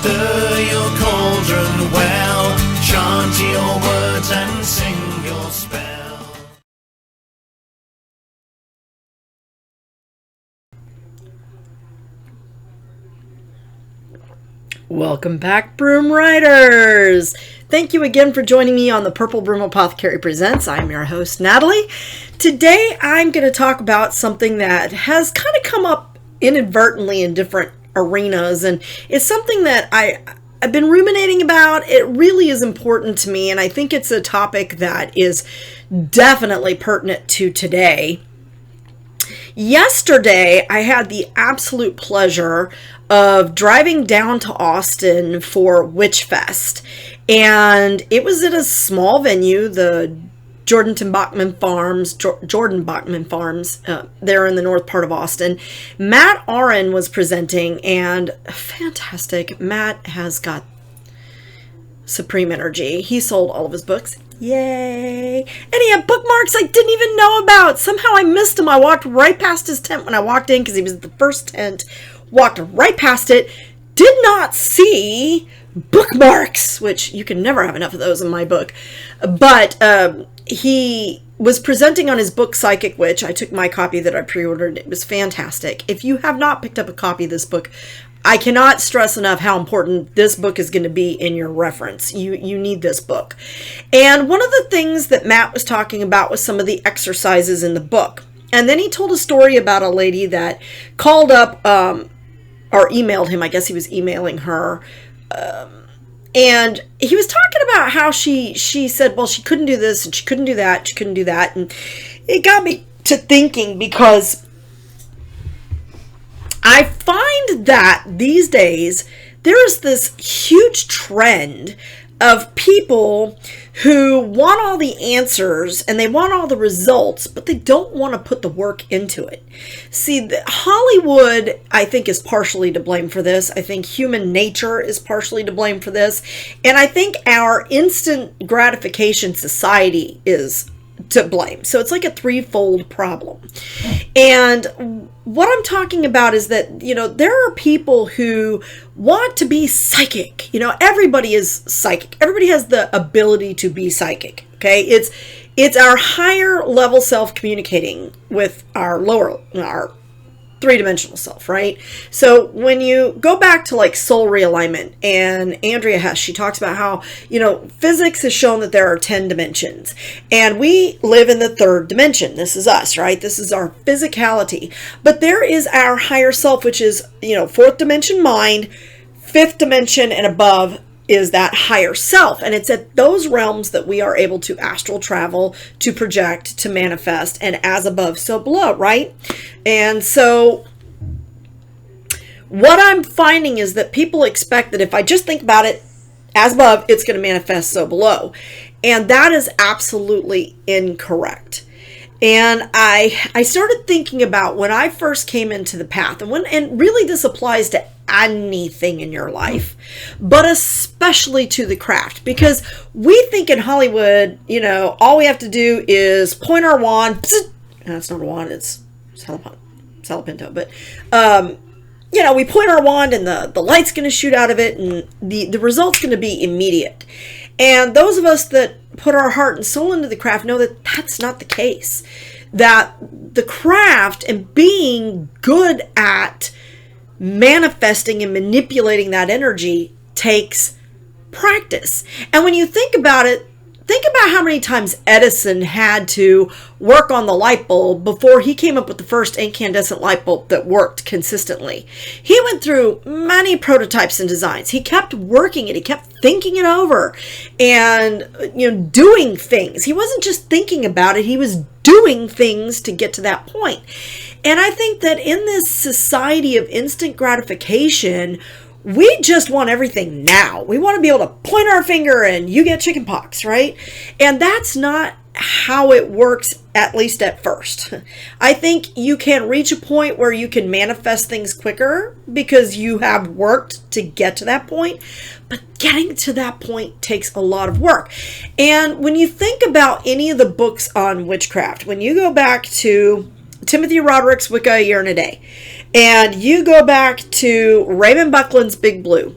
Stir your cauldron well, chant your words and sing your spell. Welcome back, Broom Riders! Thank you again for joining me on the Purple Broom Apothecary Presents. I'm your host, Natalie. Today, I'm going to talk about something that has kind of come up inadvertently in different arenas, and it's something that I've been ruminating about. It really is important to me, and I think it's a topic that is definitely pertinent to today. Yesterday, I had the absolute pleasure of driving down to Austin for Witch Fest, and it was at a small venue, the Jordan Bachman Farms, there in the north part of Austin. Matt Aron was presenting, and fantastic. Matt has got supreme energy. He sold all of his books. Yay! And he had bookmarks I didn't even know about. Somehow I missed him. I walked right past his tent when I walked in because he was the first tent. Walked right past it. Did not see bookmarks, which you can never have enough of those in my book. But he was presenting on his book, Psychic Witch. I took my copy that I pre-ordered. It was fantastic. If you have not picked up a copy of this book, I cannot stress enough how important this book is going to be in your reference. You need this book. And one of the things that Matt was talking about was some of the exercises in the book. And then he told a story about a lady that called up or emailed him. I guess he was emailing her. And he was talking about how she said, well, she couldn't do this and she couldn't do that. She couldn't do that. And it got me to thinking, because I find that these days there is this huge trend of people who want all the answers and they want all the results, but they don't want to put the work into it. See, Hollywood, I think, is partially to blame for this. I think human nature is partially to blame for this. And I think our instant gratification society is to blame. So it's like a threefold problem. And what I'm talking about is that, there are people who want to be psychic. Everybody is psychic. Everybody has the ability to be psychic. Okay. It's our higher level self communicating with our three-dimensional self, right? So when you go back to like soul realignment, and Andrea Hess, she talks about how, physics has shown that there are 10 dimensions, and we live in the third dimension. This is us, right? This is our physicality. But there is our higher self, which is, fourth dimension mind, fifth dimension and above is that higher self. And it's at those realms that we are able to astral travel, to project, to manifest, and as above, so below, right? And so what I'm finding is that people expect that if I just think about it as above, it's going to manifest so below. And that is absolutely incorrect. And I started thinking about when I first came into the path, and really this applies to anything in your life, but especially to the craft, because we think in Hollywood, all we have to do is point our wand. No, it's not a wand, it's Salapinto, but we point our wand and the light's going to shoot out of it, and the result's going to be immediate. And those of us that put our heart and soul into the craft know that that's not the case. That the craft and being good at manifesting and manipulating that energy takes practice. And when you think about it, think about how many times Edison had to work on the light bulb before he came up with the first incandescent light bulb that worked consistently. He went through many prototypes and designs. He kept working it. He kept thinking it over and, doing things. He wasn't just thinking about it. He was doing things to get to that point. And I think that in this society of instant gratification, we just want everything now. We want to be able to point our finger and you get chicken pox, right? And that's not how it works, at least at first. I think you can reach a point where you can manifest things quicker because you have worked to get to that point. But getting to that point takes a lot of work. And when you think about any of the books on witchcraft, when you go back to Timothy Roderick's Wicca, A Year and a Day, and you go back to Raymond Buckland's Big Blue,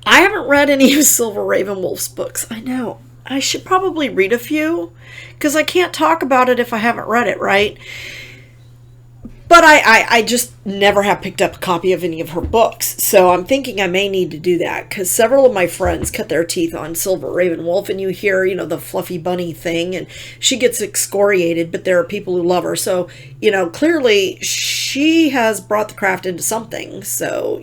I haven't read any of Silver Raven Wolf's books. I know. I should probably read a few because I can't talk about it if I haven't read it, right? But I just never have picked up a copy of any of her books. So I'm thinking I may need to do that because several of my friends cut their teeth on Silver Raven Wolf, and you hear, the fluffy bunny thing, and she gets excoriated, but there are people who love her. So, clearly she has brought the craft into something. So,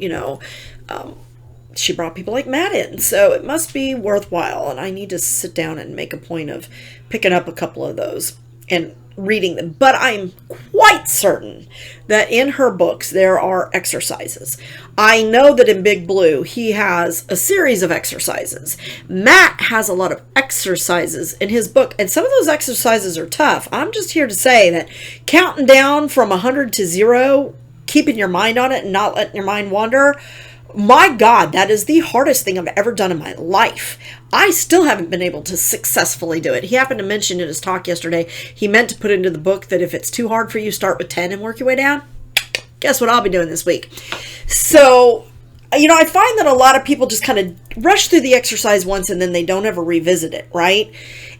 she brought people like Matt in. So it must be worthwhile. And I need to sit down and make a point of picking up a couple of those and reading them. But I'm quite certain that in her books there are exercises. I know that in Big Blue he has a series of exercises. Matt has a lot of exercises in his book, and some of those exercises are tough. I'm just here to say that counting down from 100 to 0, keeping your mind on it and not letting your mind wander, my God, that is the hardest thing I've ever done in my life. I still haven't been able to successfully do it. He happened to mention in his talk yesterday, he meant to put into the book that if it's too hard for you, start with 10 and work your way down. Guess what I'll be doing this week? So, I find that a lot of people just kind of rush through the exercise once and then they don't ever revisit it, right?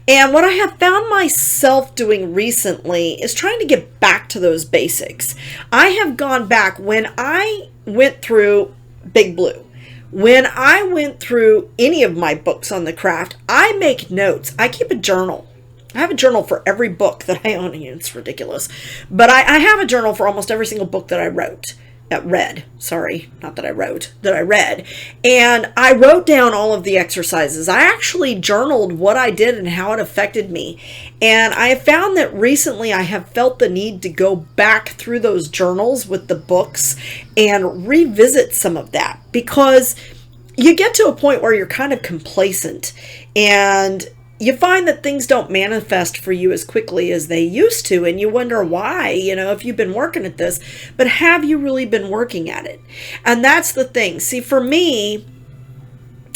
And what I have found myself doing recently is trying to get back to those basics. I have gone back when I went through Big Blue. When I went through any of my books on the craft, I make notes. I keep a journal. I have a journal for every book that I own. It's ridiculous. But I have a journal for almost every single book that I read. Sorry, not that I wrote, that I read. And I wrote down all of the exercises. I actually journaled what I did and how it affected me. And I have found that recently I have felt the need to go back through those journals with the books and revisit some of that, because you get to a point where you're kind of complacent and you find that things don't manifest for you as quickly as they used to, and you wonder why, if you've been working at this, but have you really been working at it? And that's the thing. See, for me,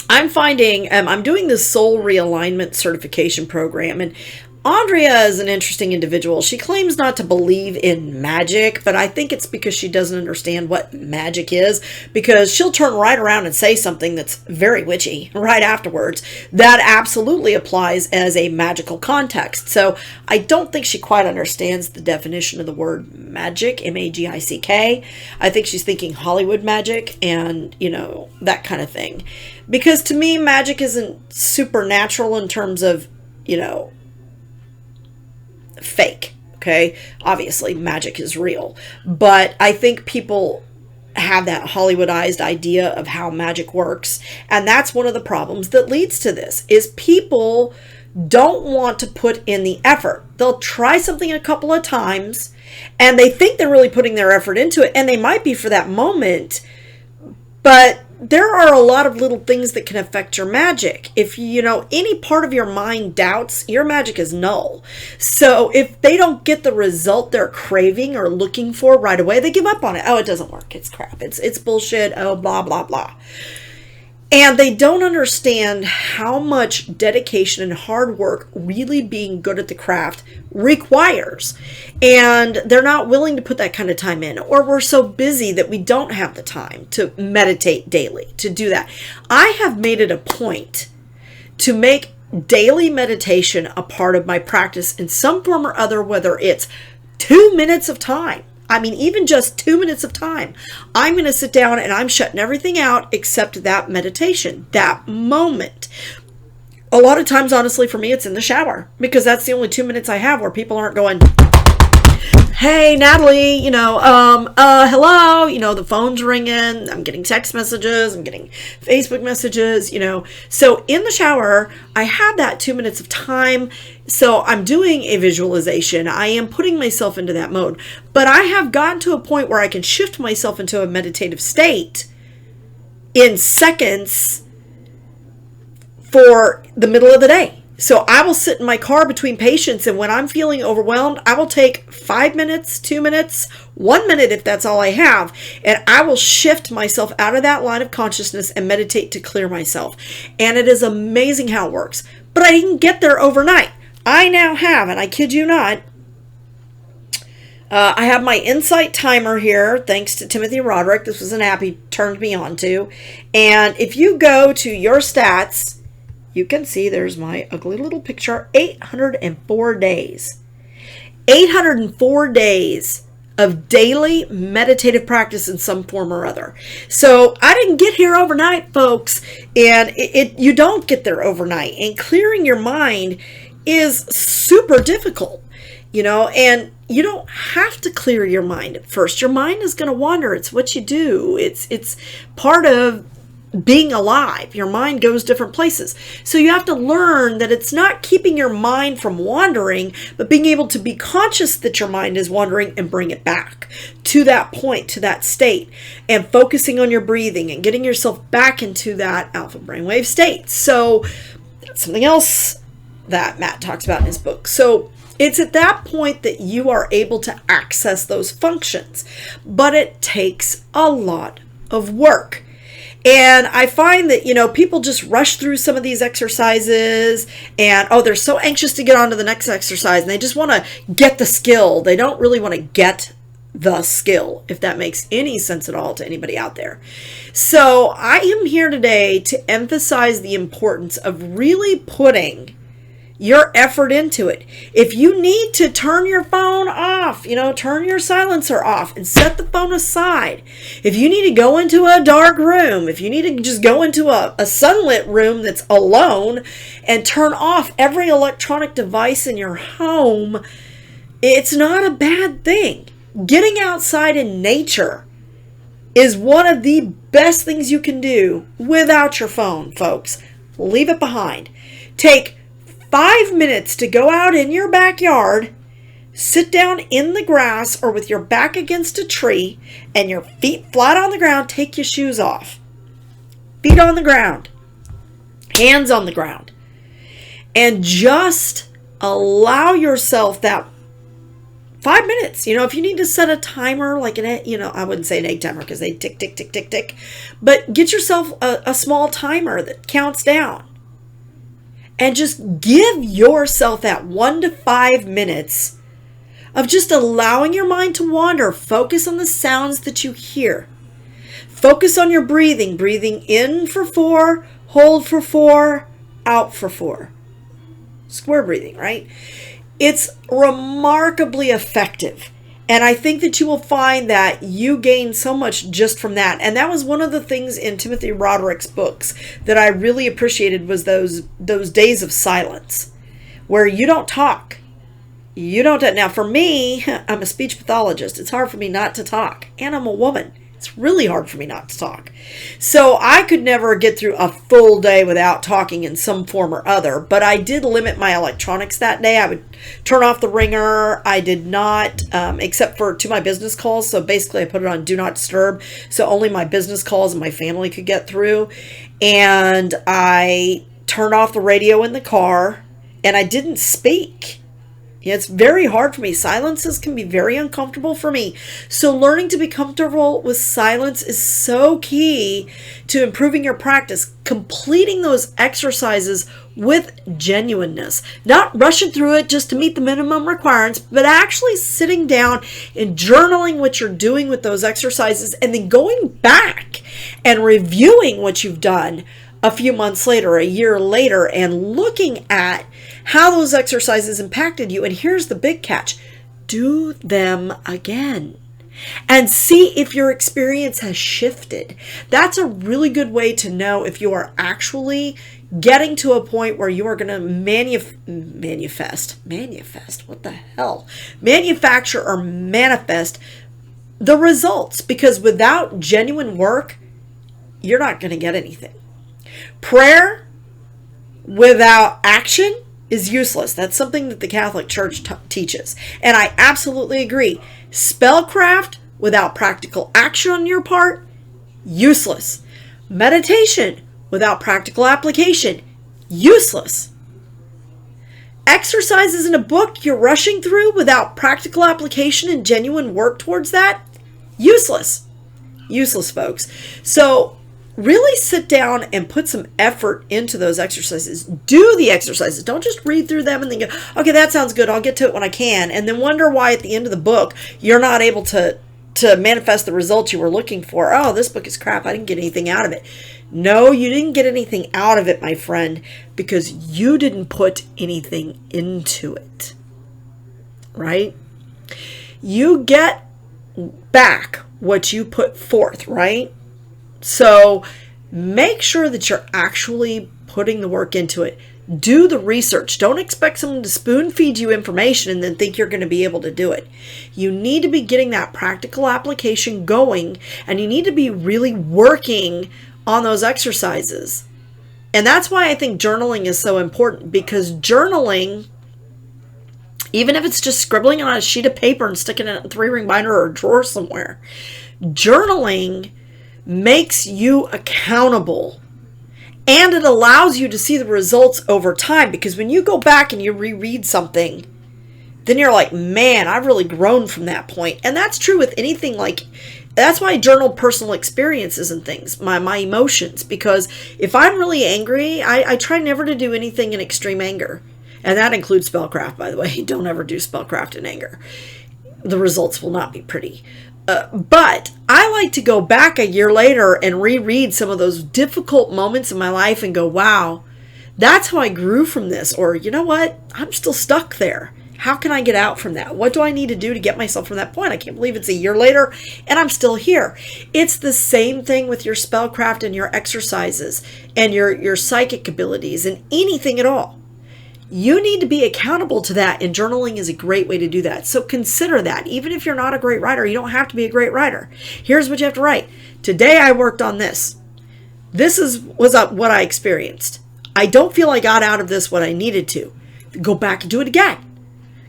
I'm finding, I'm doing this soul realignment certification program, and Andrea is an interesting individual. She claims not to believe in magic, but I think it's because she doesn't understand what magic is, because she'll turn right around and say something that's very witchy right afterwards that absolutely applies as a magical context. So I don't think she quite understands the definition of the word magic, M-A-G-I-C-K. I think she's thinking Hollywood magic and, that kind of thing. Because to me, magic isn't supernatural in terms of, fake. Okay, obviously magic is real, but I think people have that Hollywoodized idea of how magic works, and that's one of the problems that leads to this, is people don't want to put in the effort. They'll try something a couple of times and they think they're really putting their effort into it, and they might be for that moment, but there are a lot of little things that can affect your magic. If any part of your mind doubts, your magic is null. So if they don't get the result they're craving or looking for right away, they give up on it. Oh, it doesn't work. It's crap. It's bullshit. Oh, blah, blah, blah. And they don't understand how much dedication and hard work really being good at the craft requires. And they're not willing to put that kind of time in, or we're so busy that we don't have the time to meditate daily, to do that. I have made it a point to make daily meditation a part of my practice in some form or other, whether it's 2 minutes of time. Even just 2 minutes of time. I'm going to sit down and I'm shutting everything out except that meditation, that moment. A lot of times, honestly, for me, it's in the shower, because that's the only 2 minutes I have where people aren't going, hey, Natalie, hello, the phone's ringing, I'm getting text messages, I'm getting Facebook messages, So in the shower, I have that 2 minutes of time. So I'm doing a visualization. I am putting myself into that mode. But I have gotten to a point where I can shift myself into a meditative state in seconds for the middle of the day. So I will sit in my car between patients, and when I'm feeling overwhelmed, I will take 5 minutes, 2 minutes, 1 minute if that's all I have, and I will shift myself out of that line of consciousness and meditate to clear myself. And it is amazing how it works. But I didn't get there overnight. I now have, and I kid you not, I have my Insight timer here, thanks to Timothy Roderick. This was an app he turned me on to. And if you go to your stats, you can see there's my ugly little picture, 804 days. 804 days of daily meditative practice in some form or other. So I didn't get here overnight, folks, and you don't get there overnight. And clearing your mind is super difficult, and you don't have to clear your mind at first. Your mind is going to wander. It's what you do. It's part of being alive. Your mind goes different places. So you have to learn that it's not keeping your mind from wandering, but being able to be conscious that your mind is wandering and bring it back to that point, to that state, and focusing on your breathing and getting yourself back into that alpha brainwave state. So that's something else that Matt talks about in his book. So it's at that point that you are able to access those functions, but it takes a lot of work. And I find that, people just rush through some of these exercises and, they're so anxious to get on to the next exercise and they just want to get the skill. They don't really want to get the skill, if that makes any sense at all to anybody out there. So I am here today to emphasize the importance of really putting your effort into it. If you need to turn your phone off, turn your silencer off and set the phone aside. If you need to go into a dark room, if you need to just go into a sunlit room that's alone and turn off every electronic device in your home, it's not a bad thing. Getting outside in nature is one of the best things you can do without your phone, folks. Leave it behind. Take 5 minutes to go out in your backyard, sit down in the grass or with your back against a tree and your feet flat on the ground. Take your shoes off. Feet on the ground. Hands on the ground. And just allow yourself that 5 minutes. If you need to set a timer, like I wouldn't say an egg timer because they tick, tick, tick, tick, tick. But get yourself a small timer that counts down. And just give yourself that 1 to 5 minutes of just allowing your mind to wander. Focus on the sounds that you hear. Focus on your breathing. Breathing in for 4, hold for 4, out for 4. Square breathing, right? It's remarkably effective. And I think that you will find that you gain so much just from that. And that was one of the things in Timothy Roderick's books that I really appreciated was those days of silence where you don't talk. Now for me, I'm a speech pathologist. It's hard for me not to talk. And I'm a woman. It's really hard for me not to talk. So I could never get through a full day without talking in some form or other, but I did limit my electronics that day. I would turn off the ringer. I did not, except for to my business calls. So basically I put it on do not disturb. So only my business calls and my family could get through. And I turned off the radio in the car and I didn't speak. It's very hard for me. Silences can be very uncomfortable for me. So learning to be comfortable with silence is so key to improving your practice. Completing those exercises with genuineness. Not rushing through it just to meet the minimum requirements, but actually sitting down and journaling what you're doing with those exercises and then going back and reviewing what you've done a few months later, a year later, and looking at how those exercises impacted you. And here's the big catch. Do them again and see if your experience has shifted. That's a really good way to know if you are actually getting to a point where you are going to manifest, what the hell? Manufacture or manifest the results, because without genuine work, you're not going to get anything. Prayer without action is useless. That's something that the Catholic Church teaches. And I absolutely agree. Spellcraft without practical action on your part, useless. Meditation without practical application, useless. Exercises in a book you're rushing through without practical application and genuine work towards that, useless. Useless, folks. So really sit down and put some effort into those exercises. Do the exercises. Don't just read through them and then go, okay, that sounds good. I'll get to it when I can. And then wonder why at the end of the book, you're not able to manifest the results you were looking for. Oh, this book is crap. I didn't get anything out of it. No, you didn't get anything out of it, my friend, because you didn't put anything into it. Right? You get back what you put forth, right? So make sure that you're actually putting the work into it. Do the research. Don't expect someone to spoon feed you information and then think you're going to be able to do it. You need to be getting that practical application going, and you need to be really working on those exercises. And that's why I think journaling is so important, because journaling, even if it's just scribbling on a sheet of paper and sticking it in a 3-ring binder or a drawer somewhere, journaling makes you accountable, and it allows you to see the results over time. Because when you go back and you reread something, then you're like, man, I've really grown from that point. And that's true with anything. Like, that's why I journal personal experiences and things, my emotions, because if I'm really angry, I try never to do anything in extreme anger. And that includes spellcraft, by the way. Don't ever do spellcraft in anger. The results will not be pretty. But I like to go back a year later and reread some of those difficult moments in my life and go, wow, that's how I grew from this. Or, you know what? I'm still stuck there. How can I get out from that? What do I need to do to get myself from that point? I can't believe it's a year later and I'm still here. It's the same thing with your spellcraft and your exercises and your psychic abilities and anything at all. You need to be accountable to that, and journaling is a great way to do that. So consider that. Even if you're not a great writer, you don't have to be a great writer. Here's what you have to write. Today I worked on this. This was what I experienced. I don't feel I got out of this what I needed to. Go back and do it again.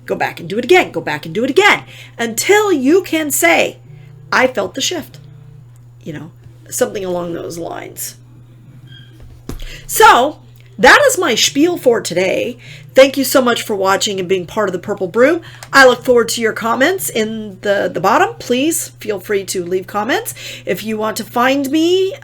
Go back and do it again. Go back and do it again. Until you can say, I felt the shift. Something along those lines. So, that is my spiel for today. Thank you so much for watching and being part of the Purple Brew. I look forward to your comments in the bottom. Please feel free to leave comments. If you want to find me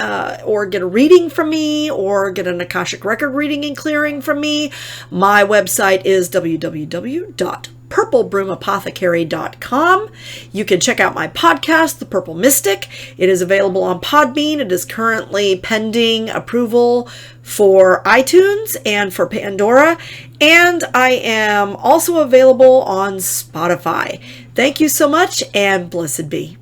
or get a reading from me or get an Akashic Record reading and clearing from me, my website is www.purplebroomapothecary.com. You can check out my podcast, The Purple Mystic. It is available on Podbean. It is currently pending approval for iTunes and for Pandora. And I am also available on Spotify. Thank you so much, and blessed be.